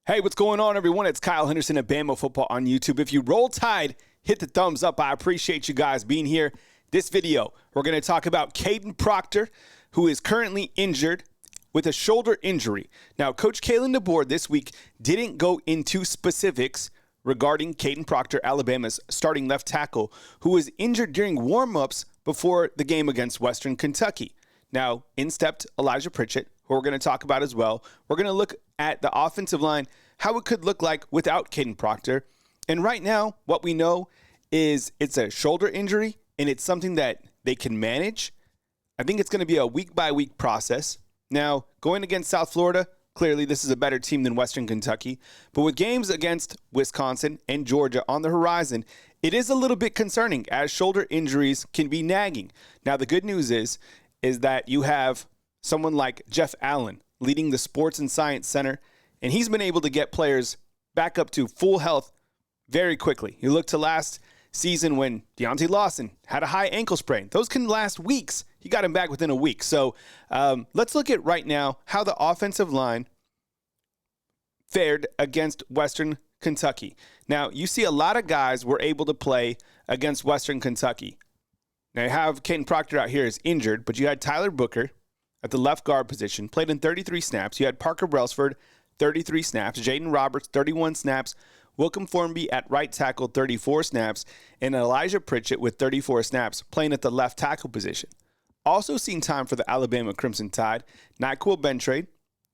Hey, what's going on, everyone? It's Kyle Henderson at Bama Football on YouTube. If you roll Tide, hit the thumbs up. I appreciate you guys being here. This video, we're going to talk about Kaydn Proctor, who is currently injured with a shoulder injury. Now, Coach Kalen DeBoer this week didn't go into specifics regarding Kaydn Proctor, Alabama's starting left tackle, who was injured during warm-ups before the game against Western Kentucky. Now, in stepped Elijah Pritchett, who we're going to talk about as well. We're going to look at the offensive line, how it could look like without Kaydn Proctor. And right now, what we know is it's a shoulder injury, and it's something that they can manage. I think it's going to be a week-by-week process. Now, going against South Florida, clearly this is a better team than Western Kentucky. But with games against Wisconsin and Georgia on the horizon, it is a little bit concerning as shoulder injuries can be nagging. Now, the good news is that you have someone like Jeff Allen leading the Sports and Science Center, and he's been able to get players back up to full health very quickly. You look to last season when Deontay Lawson had a high ankle sprain. Those can last weeks. He got him back within a week. So let's look at right now how the offensive line fared against Western Kentucky. Now, you see a lot of guys were able to play against Western Kentucky. Now, you have Kaydn Proctor out here is injured, but you had Tyler Booker at the left guard position, played in 33 snaps. You had Parker Brailsford, 33 snaps. Jaden Roberts, 31 snaps. Wilcom Formby at right tackle, 34 snaps. And Elijah Pritchett with 34 snaps, playing at the left tackle position. Also seen time for the Alabama Crimson Tide. Nyquil Bentrade,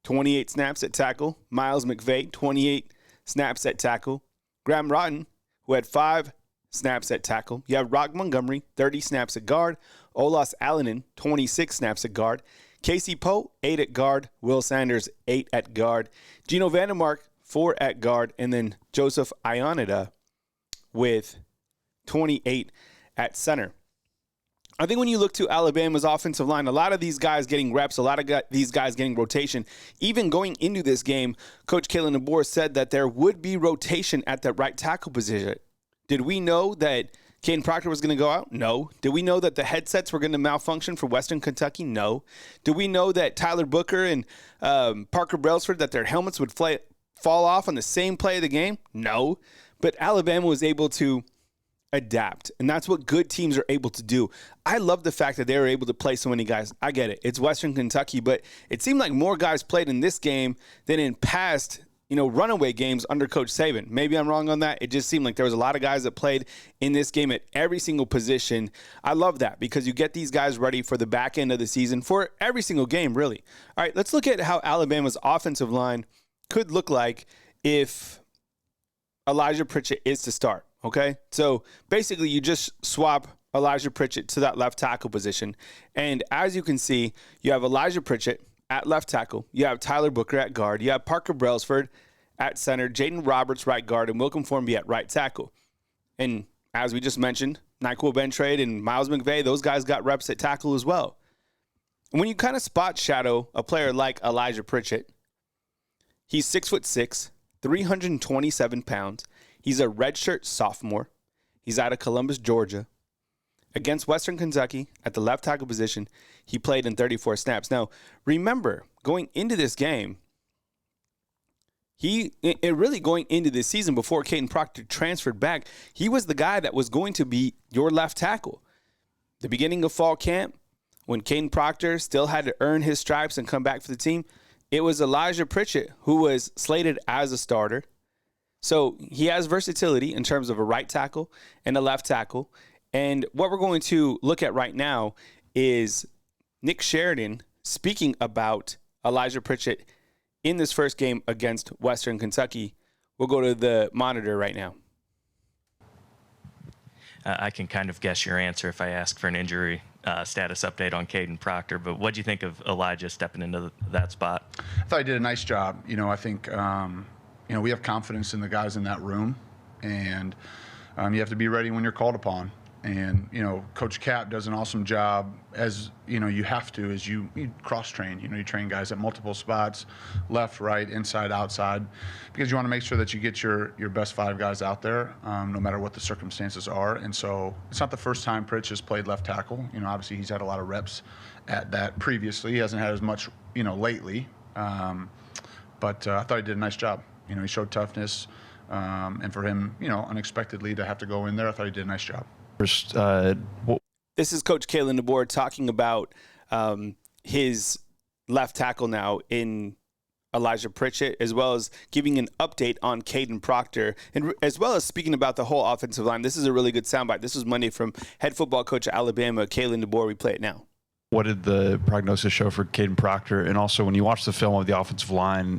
28 snaps at tackle. Miles McVay, 28 snaps at tackle. Graham Rotten, who had 5 snaps at tackle. You have Rock Montgomery, 30 snaps at guard. Olas Alanen, 26 snaps at guard. Casey Poe, 8 at guard. Will Sanders, 8 at guard. Gino Vandermark, 4 at guard. And then Joseph Ionita with 28 at center. I think when you look to Alabama's offensive line, a lot of these guys getting reps, a lot of these guys getting rotation. Even going into this game, Coach Kalen DeBoer said that there would be rotation at the right tackle position. Did we know that Kaydn Proctor was going to go out? No. Did we know that the headsets were going to malfunction for Western Kentucky? No. Did we know that Tyler Booker and Parker Brailsford, that their helmets would fall off on the same play of the game? No. But Alabama was able to adapt, and that's what good teams are able to do. I love the fact that they were able to play so many guys. I get it. It's Western Kentucky, but it seemed like more guys played in this game than in past runaway games under Coach Saban. Maybe I'm wrong on that. It just seemed like there was a lot of guys that played in this game at every single position. I love that because you get these guys ready for the back end of the season for every single game, really. All right, let's look at how Alabama's offensive line could look like if Elijah Pritchett is to start, okay? So basically you just swap Elijah Pritchett to that left tackle position. And as you can see, you have Elijah Pritchett at left tackle. You have Tyler Booker at guard. You have Parker Brailsford at center, Jaden Roberts right guard, and Wilcom Formby at right tackle. And as we just mentioned, Nyquil Bentrade and Miles McVay, those guys got reps at tackle as well. And when you kind of spot shadow a player like Elijah Pritchett, he's 6'6", 327 pounds. He's a redshirt sophomore. He's out of Columbus, Georgia. Against Western Kentucky at the left tackle position, he played in 34 snaps. Now, remember, going into this game, going into this season before Kaydn Proctor transferred back, he was the guy that was going to be your left tackle. The beginning of fall camp, when Kaydn Proctor still had to earn his stripes and come back for the team, it was Elijah Pritchett who was slated as a starter. So he has versatility in terms of a right tackle and a left tackle. And what we're going to look at right now is Nick Sheridan speaking about Elijah Pritchett in this first game against Western Kentucky. We'll go to the monitor right now. I can kind of guess your answer if I ask for an injury status update on Kaydn Proctor, but what do you think of Elijah stepping into that spot? I thought he did a nice job. I think, we have confidence in the guys in that room, and you have to be ready when you're called upon. And, Coach Cap does an awesome job, as, you have to, as you cross-train. You train guys at multiple spots, left, right, inside, outside, because you want to make sure that you get your best 5 guys out there, no matter what the circumstances are. And so it's not the first time Pritch has played left tackle. Obviously he's had a lot of reps at that previously. He hasn't had as much, lately. But I thought he did a nice job. You know, he showed toughness, and for him, you know, unexpectedly to have to go in there, I thought he did a nice job. First, This is Coach Kaydn DeBoer talking about his left tackle now in Elijah Pritchett, as well as giving an update on Kadyn Proctor, and as well as speaking about the whole offensive line. This is a really good soundbite. This was Monday from head football coach at Alabama, Kaydn DeBoer. We play it now. what did the prognosis show for Kadyn Proctor? And also, when you watch the film of the offensive line,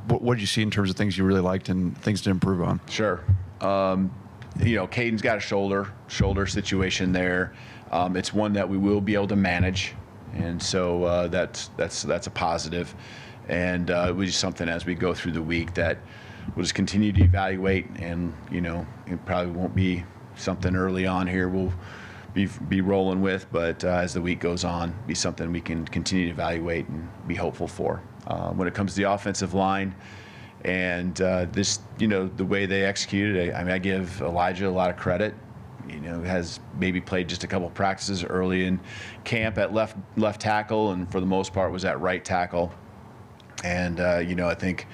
what did you see in terms of things you really liked and things to improve on? Sure. You know, Kadyn's got a shoulder situation there. It's one that we will be able to manage, and so that's a positive. And it was just something as we go through the week that we'll just continue to evaluate. And you know, it probably won't be something early on here we'll be rolling with, but as the week goes on, be something we can continue to evaluate and be hopeful for. When it comes to the offensive line, and this, you know, the way they executed, I mean, I give Elijah a lot of credit. You know, has maybe played just a couple of practices early in camp at left tackle, and for the most part was at right tackle. And you know, I think,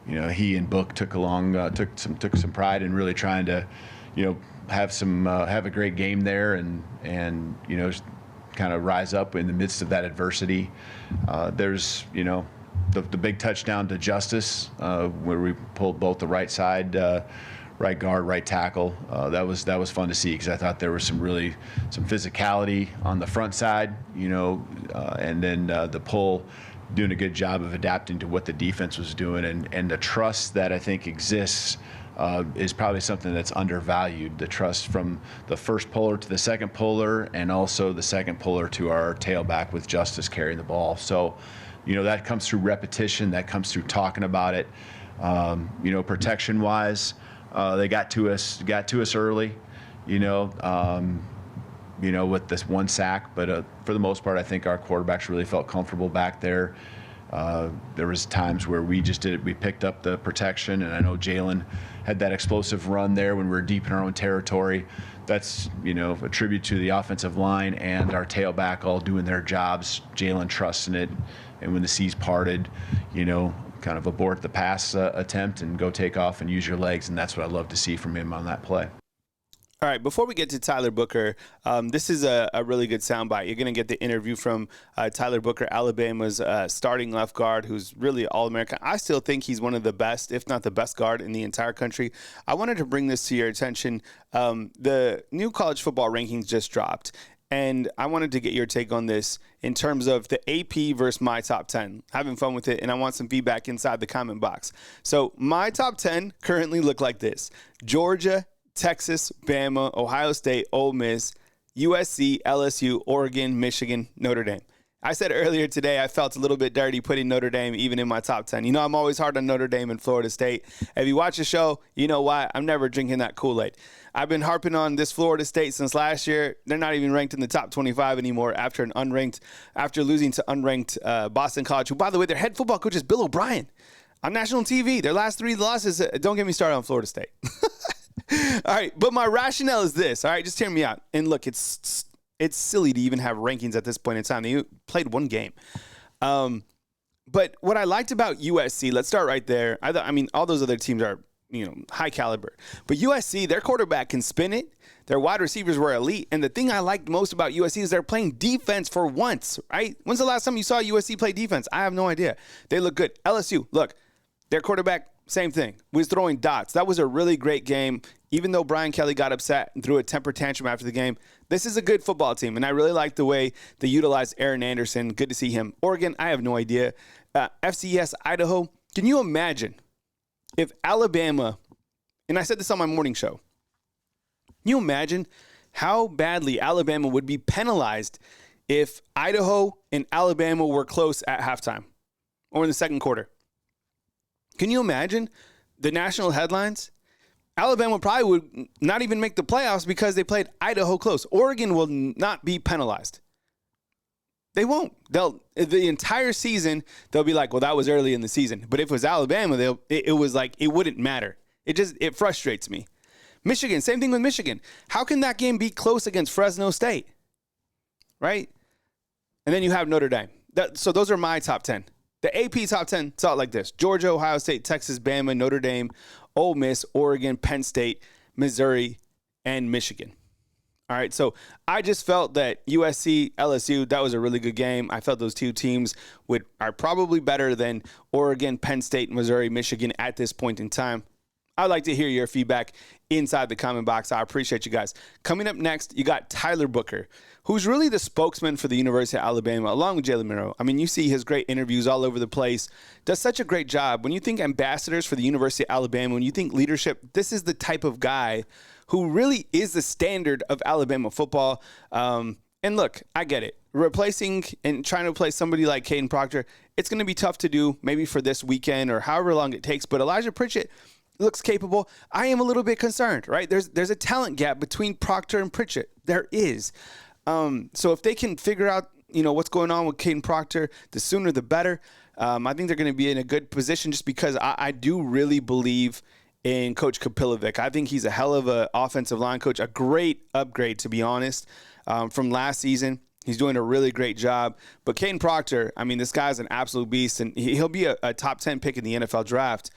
you know, he and Book took some pride in really trying to, you know, have a great game there, and you know, kind of rise up in the midst of that adversity. There's, you know, the big touchdown to Justice, where we pulled both the right side, right guard, right tackle. That was fun to see, because I thought there was some physicality on the front side, you know, and then the pull, doing a good job of adapting to what the defense was doing, and the trust that I think exists is probably something that's undervalued. The trust from the first puller to the second puller, and also the second puller to our tailback with Justice carrying the ball. So, you know, that comes through repetition, that comes through talking about it. You know, protection-wise, they got to us early, you know, with this one sack. But for the most part, I think our quarterbacks really felt comfortable back there. There was times where we picked up the protection, and I know Jalen had that explosive run there when we were deep in our own territory. That's, you know, a tribute to the offensive line and our tailback all doing their jobs, Jalen trusting it, and when the seas parted, you know, kind of abort the pass attempt and go take off and use your legs, and that's what I love to see from him on that play. All right, before we get to Tyler Booker, this is a really good soundbite. You're going to get the interview from Tyler Booker, Alabama's starting left guard, who's really All-American. I still think he's one of the best, if not the best guard in the entire country. I wanted to bring this to your attention. The new college football rankings just dropped, and I wanted to get your take on this in terms of the AP versus my top 10. Having fun with it, and I want some feedback inside the comment box. So my top 10 currently look like this: Georgia, Texas, Bama, Ohio State, Ole Miss, USC, LSU, Oregon, Michigan, Notre Dame. I said earlier today I felt a little bit dirty putting Notre Dame even in my top 10. You know, I'm always hard on Notre Dame and Florida State. If you watch the show, you know why. I'm never drinking that Kool-Aid. I've been harping on this Florida State since last year. They're not even ranked in the top 25 anymore after losing to unranked Boston College, who, by the way, their head football coach is Bill O'Brien on national TV. Their last 3 losses, don't get me started on Florida State. All right, but my rationale is this. All right, just hear me out. And look, it's silly to even have rankings at this point in time. They played one game. But what I liked about USC, let's start right there. I mean, all those other teams are, you know, high caliber. But USC, their quarterback can spin it. Their wide receivers were elite. And the thing I liked most about USC is they're playing defense for once, right? When's the last time you saw USC play defense? I have no idea. They look good. LSU, look, their quarterback, same thing, was throwing dots. That was a really great game. Even though Brian Kelly got upset and threw a temper tantrum after the game, this is a good football team, and I really like the way they utilized Aaron Anderson. Good to see him. Oregon, I have no idea. FCS, Idaho. Can you imagine if Alabama, and I said this on my morning show, can you imagine how badly Alabama would be penalized if Idaho and Alabama were close at halftime or in the second quarter? Can you imagine the national headlines? Alabama probably would not even make the playoffs because they played Idaho close. Oregon will not be penalized. They won't. The entire season, they'll be like, well, that was early in the season. But if it was Alabama, it was like, it wouldn't matter. It frustrates me. Michigan, same thing with Michigan. How can that game be close against Fresno State? Right? And then you have Notre Dame. So those are my top 10. The AP Top 10 saw it like this: Georgia, Ohio State, Texas, Bama, Notre Dame, Ole Miss, Oregon, Penn State, Missouri, and Michigan. All right, so I just felt that USC, LSU, that was a really good game. I felt those two teams are probably better than Oregon, Penn State, Missouri, Michigan at this point in time. I'd like to hear your feedback inside the comment box. I appreciate you guys. Coming up next, you got Tyler Booker, who's really the spokesman for the University of Alabama, along with Jalen Monroe. I mean, you see his great interviews all over the place. Does such a great job. When you think ambassadors for the University of Alabama, when you think leadership, this is the type of guy who really is the standard of Alabama football. And look, I get it. Replacing and trying to replace somebody like Kadyn Proctor, it's going to be tough to do maybe for this weekend or however long it takes. But Elijah Pritchett looks capable. I am a little bit concerned, right? There's a talent gap between Proctor and Pritchett. There is. So if they can figure out, what's going on with Kadyn Proctor, the sooner the better. I think they're going to be in a good position just because I do really believe in Coach Kapilovic. I think he's a hell of an offensive line coach, a great upgrade, to be honest, from last season. He's doing a really great job. But Kadyn Proctor, I mean, this guy's an absolute beast, and he'll be a top 10 pick in the NFL draft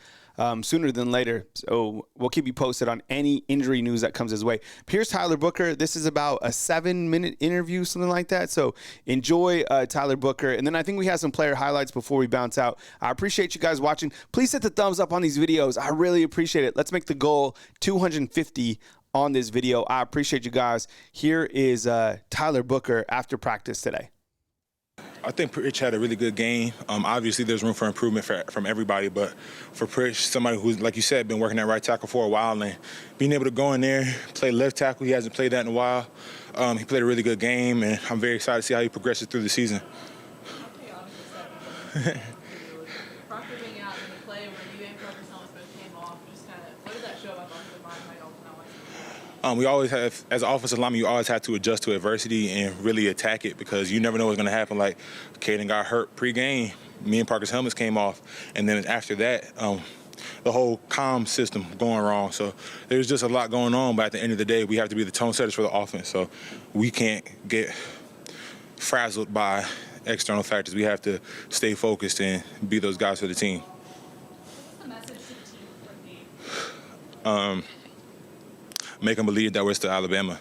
sooner than later. So we'll keep you posted on any injury news that comes his way. Here's Tyler Booker. This is about a 7-minute interview, something like that. So enjoy Tyler Booker. And then I think we have some player highlights before we bounce out. I appreciate you guys watching. Please hit the thumbs up on these videos. I really appreciate it. Let's make the goal 250 on this video. I appreciate you guys. Here is Tyler Booker after practice today. I think Pritch had a really good game. Obviously, there's room for improvement from everybody, but for Pritch, somebody who's, like you said, been working at right tackle for a while, and being able to go in there, play left tackle, he hasn't played that in a while. He played a really good game, and I'm very excited to see how he progresses through the season. Proctor being out in the play where you and Proctor both came off, just kind of, what does that show about the offensive line? We always have, as an offensive lineman, you always have to adjust to adversity and really attack it because you never know what's going to happen. Like, Kadyn got hurt pre-game. Me and Parker's helmets came off. And then after that, the whole comm system going wrong. So there's just a lot going on. But at the end of the day, we have to be the tone setters for the offense. So we can't get frazzled by external factors. We have to stay focused and be those guys for the team. What's the message to the team from the make them believe that we're still Alabama.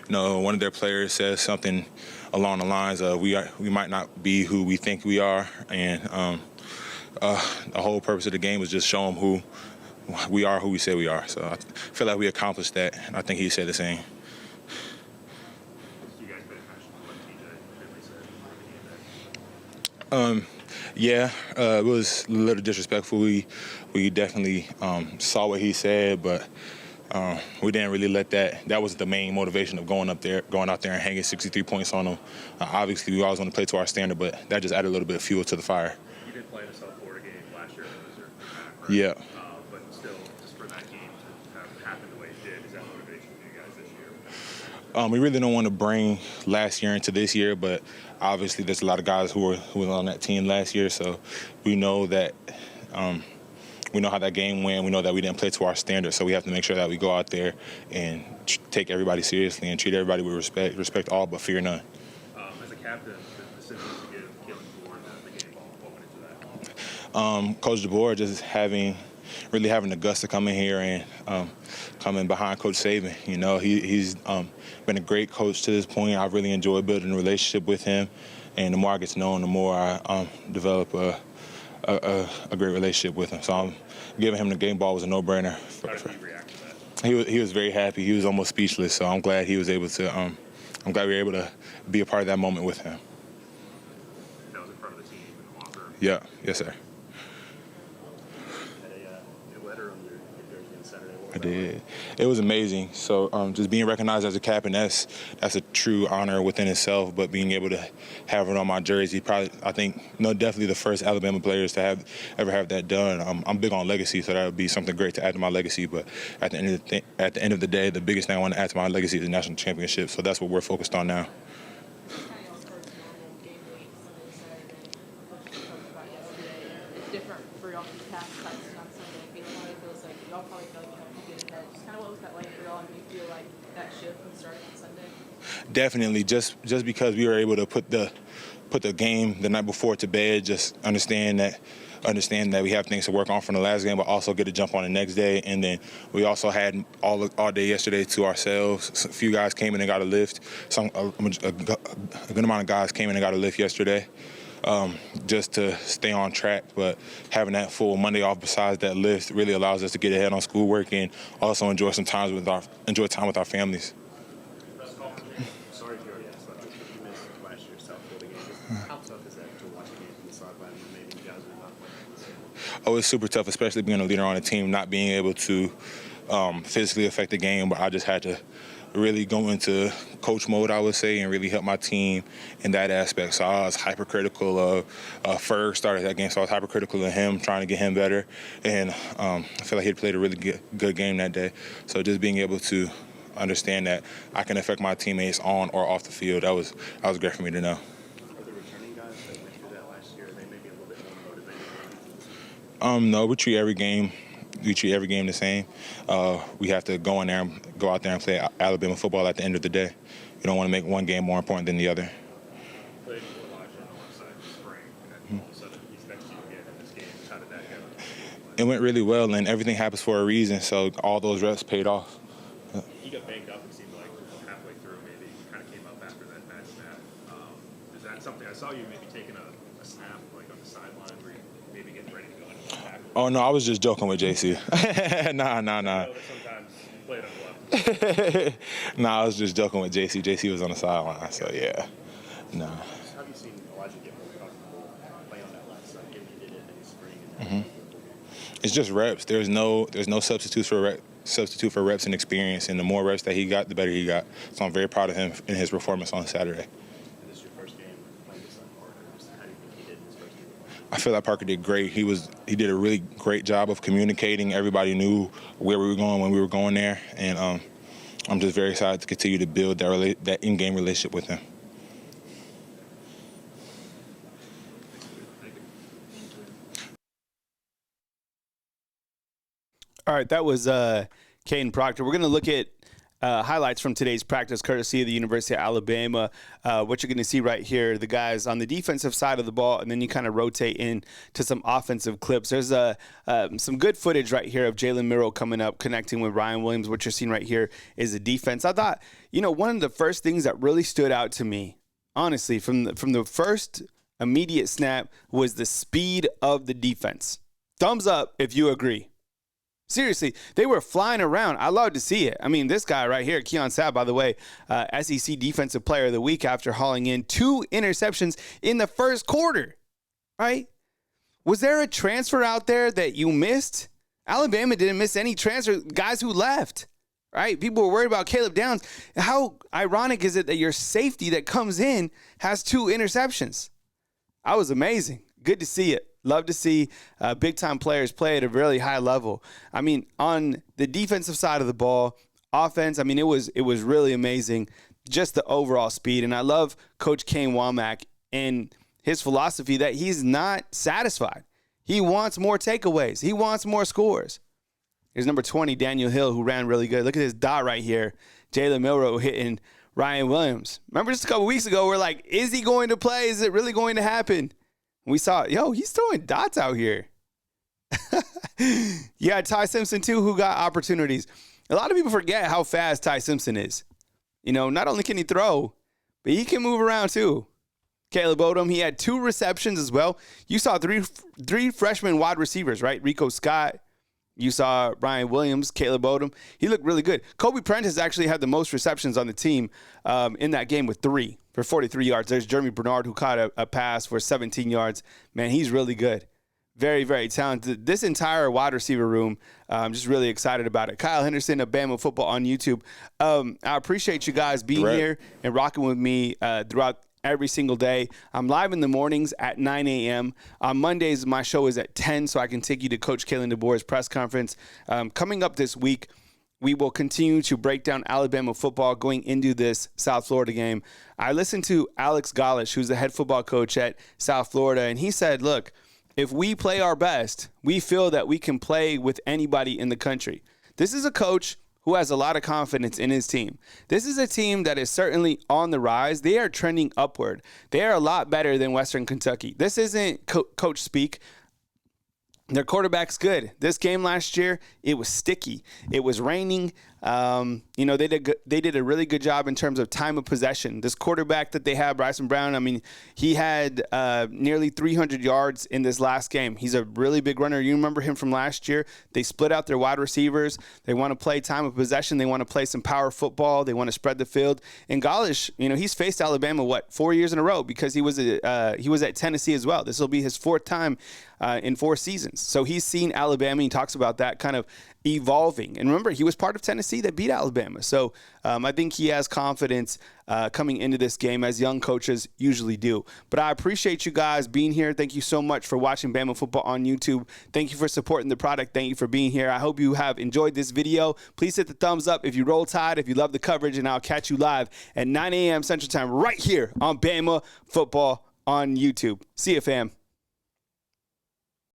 One of their players says something along the lines of we might not be who we think we are, and the whole purpose of the game was just show them who we are, who we say we are. So I feel like we accomplished that, and I think he said the same. Yeah, it was a little disrespectful. We definitely saw what he said, but we didn't really let that was the main motivation of going out there and hanging 63 points on them. Obviously, we always want to play to our standard, but that just added a little bit of fuel to the fire. You did play in a South Florida game last year, right? Yeah. But still, just for that game to have happened the way it did, is that motivation for you guys this year? We really don't want to bring last year into this year, but obviously there's a lot of guys who were on that team last year, so we know that we know how that game went. We know that we didn't play to our standards, so we have to make sure that we go out there and take everybody seriously and treat everybody with respect all but fear none. As a captain, the decision to give Kaydn the game ball, what went into that? Coach DeBoer just really having the guts to come in here and come in behind Coach Saban. He's been a great coach to this point. I've really enjoyed building a relationship with him, and the more I get to know him, the more I develop a great relationship with him. So giving him the game ball was a no-brainer. How did he react to that? He was very happy. He was almost speechless. So I'm glad he was able to. I'm glad we were able to be a part of that moment with him. That was in front of the team in the locker room. Yeah. Yes, sir. A letter on your jersey on Saturday. I did. It was amazing. So just being recognized as a captain, that's a true honor within itself. But being able to have it on my jersey, I think definitely the first Alabama players to ever have that done. I'm big on legacy, so that would be something great to add to my legacy. But at the end of the day, the biggest thing I want to add to my legacy is the national championship. So that's what we're focused on now. different for y'all to pass practice on Sunday? Feeling feels like y'all probably feel like you get ahead. Just kind of what was that like for y'all, and do you feel like that shift when starting on Sunday? Definitely, just because we were able to put the put the game the night before to bed, just understand that we have things to work on from the last game, but also get a jump on the next day. And then we also had all day yesterday to ourselves. A few guys came in and got a lift. A good amount of guys came in and got a lift yesterday, just to stay on track. But having that full Monday off besides that lift really allows us to get ahead on schoolwork and also enjoy time with our families. Sorry if you already asked that. You missed last year's South Florida game. How tough is that to watch a game from the sideline when maybe you guys are not playing? Oh, it's super tough, especially being a leader on a team, not being able to physically affect the game. But I just had to really go into coach mode, I would say, and really help my team in that aspect. So I was hypercritical of Ferg started that game, so I was hypercritical of him, trying to get him better. And I feel like he played a really good game that day. So just being able to understand that I can affect my teammates on or off the field, that was great for me to know. Are the returning guys that went through that last year, they may be a little bit more motivated? No, we treat every game the same. We have to go out there and play Alabama football at the end of the day. You don't want to make one game more important than the other. Played with Elijah on the side in the spring, and then all of a sudden he's next to you again in this game. How did that go? It went really well, and everything happens for a reason, so all those reps paid off. He got banged up, it seemed like, halfway through, maybe. He kind of came up after that bad snap. Is that something, I saw you maybe taking a snap, like on the sideline, where you maybe getting ready to go into the tackle? Oh, no, I was just joking with JC. Nah. I know that sometimes you play it on the left. Nah, I was just joking with JC. JC was on the sideline, so yeah. Nah. How have you seen Elijah get more comfortable playing on that left side, given he did it in the spring? It's just reps. There's no substitute for reps and experience, and the more reps that he got, the better he got. So I'm very proud of him in his performance on Saturday. This is your first game playing this Parker. How do you think he did in his first game? I feel like Parker did great. He did a really great job of communicating. Everybody knew where we were going when we were going there, and I'm just very excited to continue to build that in-game relationship with him. All right, that was Kadyn Proctor. We're going to look at highlights from today's practice, courtesy of the University of Alabama. What you're going to see right here, the guys on the defensive side of the ball, and then you kind of rotate in to some offensive clips. There's some good footage right here of Jalen Milroe coming up, connecting with Ryan Williams. What you're seeing right here is the defense. I thought, one of the first things that really stood out to me, honestly, from the first immediate snap was the speed of the defense. Thumbs up if you agree. Seriously, they were flying around. I love to see it. I mean, this guy right here, Keon Sabb, by the way, SEC Defensive Player of the Week after hauling in 2 interceptions in the first quarter, right? Was there a transfer out there that you missed? Alabama didn't miss any transfer, guys who left, right? People were worried about Caleb Downs. How ironic is it that your safety that comes in has 2 interceptions? That was amazing. Good to see it. Love to see big-time players play at a really high level. I mean, on the defensive side of the ball, offense, I mean, it was really amazing, just the overall speed. And I love Coach Kane Womack and his philosophy that he's not satisfied. He wants more takeaways. He wants more scores. Here's number 20, Daniel Hill, who ran really good. Look at this dot right here. Jalen Milroe hitting Ryan Williams. Remember just a couple weeks ago, we're like, is he going to play? Is it really going to happen? We saw, he's throwing dots out here. Yeah, Ty Simpson, too, who got opportunities. A lot of people forget how fast Ty Simpson is. Not only can he throw, but he can move around, too. Caleb Odom, he had 2 receptions as well. You saw three freshman wide receivers, right? Rico Scott. You saw Ryan Williams, Caleb Odom. He looked really good. Kobe Prentice actually had the most receptions on the team in that game with 3 for 43 yards. There's Jeremy Bernard, who caught a pass for 17 yards. Man, he's really good. Very, very talented. This entire wide receiver room, I'm just really excited about it. Kyle Henderson of Bama Football on YouTube. I appreciate you guys being here and rocking with me throughout every single day. I'm live in the mornings at 9 a.m. On Mondays, my show is at 10, so I can take you to Coach Kalen DeBoer's press conference. Coming up this week, we will continue to break down Alabama football going into this South Florida game. I listened to Alex Golish, who's the head football coach at South Florida, and he said, look, if we play our best, we feel that we can play with anybody in the country. This is a coach who has a lot of confidence in his team. This is a team that is certainly on the rise. They are trending upward. They are a lot better than Western Kentucky. This isn't coach speak. Their quarterback's good. This game last year, it was sticky. It was raining. They did a really good job in terms of time of possession. This quarterback that they have, Bryson Brown, I mean, he had nearly 300 yards in this last game. He's a really big runner. You remember him from last year. They split out their wide receivers. They want to play time of possession. They want to play some power football. They want to spread the field. And Golish, he's faced Alabama, 4 years in a row, because he was at Tennessee as well. This will be his fourth time in 4 seasons. So he's seen Alabama. He talks about that kind of evolving. And remember, he was part of Tennessee that beat Alabama. So I think he has confidence coming into this game, as young coaches usually do. But I appreciate you guys being here. Thank you so much for watching Bama football on YouTube. Thank you for supporting the product. Thank you for being here. I hope you have enjoyed this video. Please hit the thumbs up if you roll tide, if you love the coverage, and I'll catch you live at 9 a.m. Central Time right here on Bama football on YouTube. See you, fam.